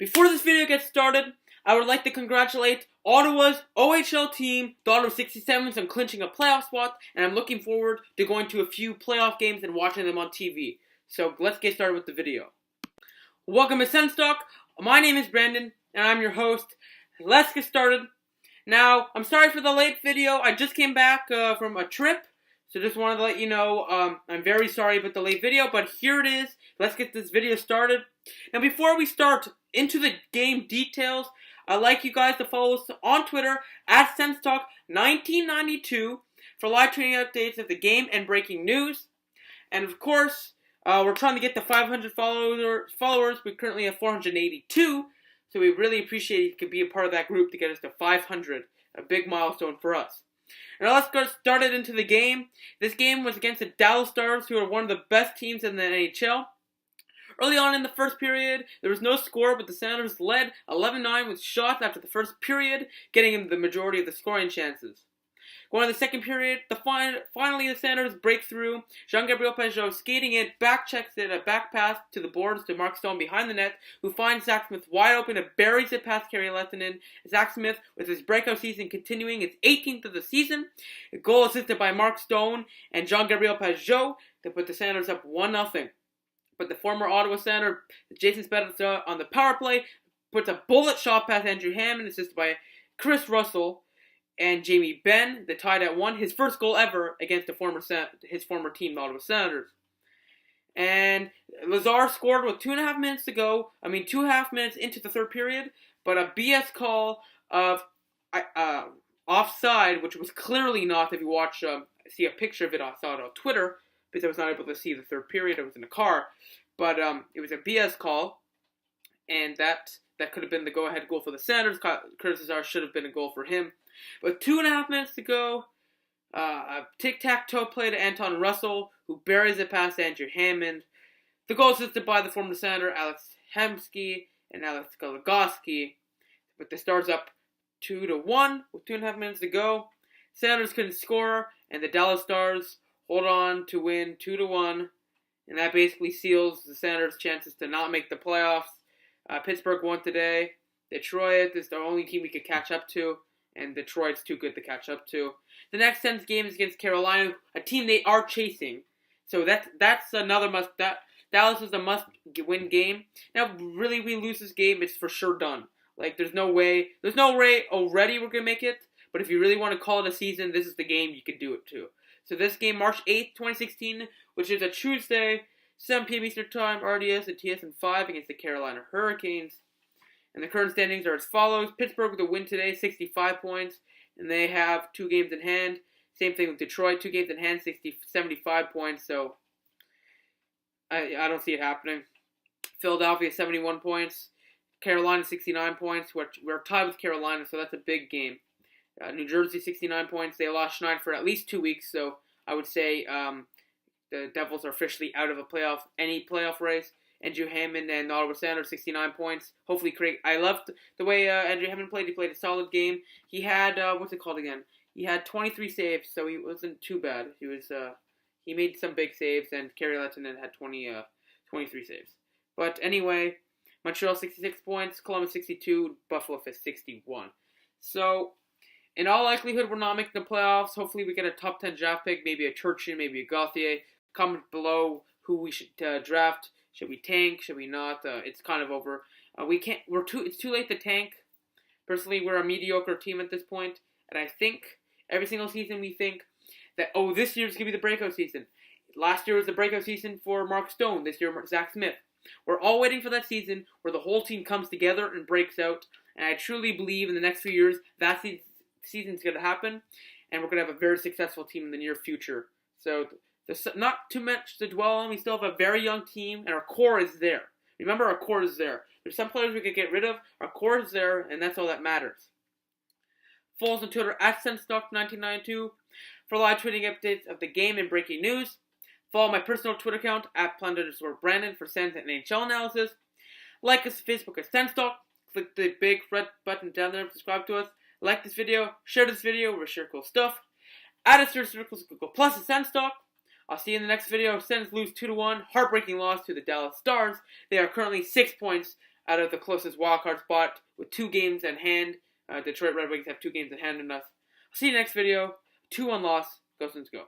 Before this video gets started, I would like to congratulate Ottawa's OHL team, the Ottawa 67s, on clinching a playoff spot, and I'm looking forward to going to a few playoff games and watching them on TV. So let's get started with the video. Welcome to SENS Talk. My name is Brandon, and I'm your host. Let's get started. Now, I'm sorry for the late video. I just came back from a trip, so just wanted to let you know I'm very sorry about the late video, but here it is. Let's get this video started. Now, before we start into the game details, I'd like you guys to follow us on Twitter at SensTalk1992 for live tweeting updates of the game and breaking news. And of course, we're trying to get to 500 followers. We currently have 482, so we really appreciate you could be a part of that group to get us to 500, a big milestone for us. Now let's get started into the game. This game was against the Dallas Stars, who are one of the best teams in the NHL. Early on in the first period, there was no score, but the Senators led 11-9 with shots after the first period, getting the majority of the scoring chances. Going to the second period, finally the Senators break through. Jean-Gabriel Pageau skating in, back checks it, a back pass to the boards to Mark Stone behind the net, who finds Zach Smith wide open and buries it past Kerry Lehtinen. Zach Smith, with his breakout season continuing, his 18th of the season. A goal assisted by Mark Stone and Jean-Gabriel Pageau to put the Senators up 1-0. But the former Ottawa Senator, Jason Spezza, on the power play, puts a bullet shot past Andrew Hammond, assisted by Chris Russell and Jamie Benn, that tied at 1, his first goal ever against his former team, the Ottawa Senators. And Lazar scored with 2.5 minutes to go. 2.5 minutes into the third period, but a BS call of offside, which was clearly not. If you see a picture of it, I saw it on Twitter, because I was not able to see the third period. I was in a car. But it was a BS call, and that could have been the go-ahead goal for the Senators. Curtis Lazar should have been a goal for him. But 2.5 minutes to go, a tic-tac-toe play to Anton Russell, who buries it past Andrew Hammond. The goal assisted by the former Senator Alex Hemsky and Alex Goligoski. But the Stars up 2-1 with 2.5 minutes to go. Senators couldn't score, and the Dallas Stars hold on to win 2-1, and that basically seals the Senators' chances to not make the playoffs. Pittsburgh won today. Detroit is the only team we could catch up to, and Detroit's too good to catch up to. The next Sens game is against Carolina, a team they are chasing. So that's another must. Dallas is a must-win game. Now, really, we lose this game, it's for sure done. There's no way already we're gonna make it. But if you really want to call it a season, this is the game you can do it to. So this game, March 8th, 2016, which is a Tuesday, 7 p.m. Eastern Time, RDS and TSN 5 against the Carolina Hurricanes. And the current standings are as follows. Pittsburgh with a win today, 65 points, and they have 2 games in hand. Same thing with Detroit, 2 games in hand, 75 points, so I don't see it happening. Philadelphia, 71 points. Carolina, 69 points. We're tied with Carolina, so that's a big game. New Jersey, 69 points. They lost Schneider for at least 2 weeks, so I would say the Devils are officially out of any playoff race. Andrew Hammond and the Ottawa Senators, 69 points. Hopefully, I loved the way Andrew Hammond played. He played a solid game. He had, He had 23 saves, so he wasn't too bad. He made some big saves, and Kerry Lehtinen had 23 saves. But anyway, Montreal, 66 points. Columbus, 62. Buffalo, 61. So, in all likelihood, we're not making the playoffs. Hopefully, we get a top 10 draft pick, maybe a Turchin, maybe a Gauthier. Comment below who we should draft. Should we tank? Should we not? It's kind of over. It's too late to tank. Personally, we're a mediocre team at this point, and I think every single season we think that this year's gonna be the breakout season. Last year was the breakout season for Mark Stone. This year, Zach Smith. We're all waiting for that season where the whole team comes together and breaks out. And I truly believe in the next few years that season's going to happen, and we're going to have a very successful team in the near future. So there's not too much to dwell on. We still have a very young team, and our core is there. Remember, our core is there. There's some players we could get rid of. Our core is there, and that's all that matters. Follow us on Twitter at SensTalk1992 for live tweeting updates of the game and breaking news. Follow my personal Twitter account at @Plundered_Brandon for Sens and NHL analysis. Like us on Facebook at SensTalk. Click the big red button down there and subscribe to us. Like this video, share this video, we'll share cool stuff. Add us to your circles, Google Plus and SENS Talk. I'll see you in the next video. Sens lose 2-1, heartbreaking loss to the Dallas Stars. They are currently 6 points out of the closest wildcard spot with 2 games in hand. Detroit Red Wings have 2 games in hand enough. I'll see you next video. 2-1 loss. Go Sens go.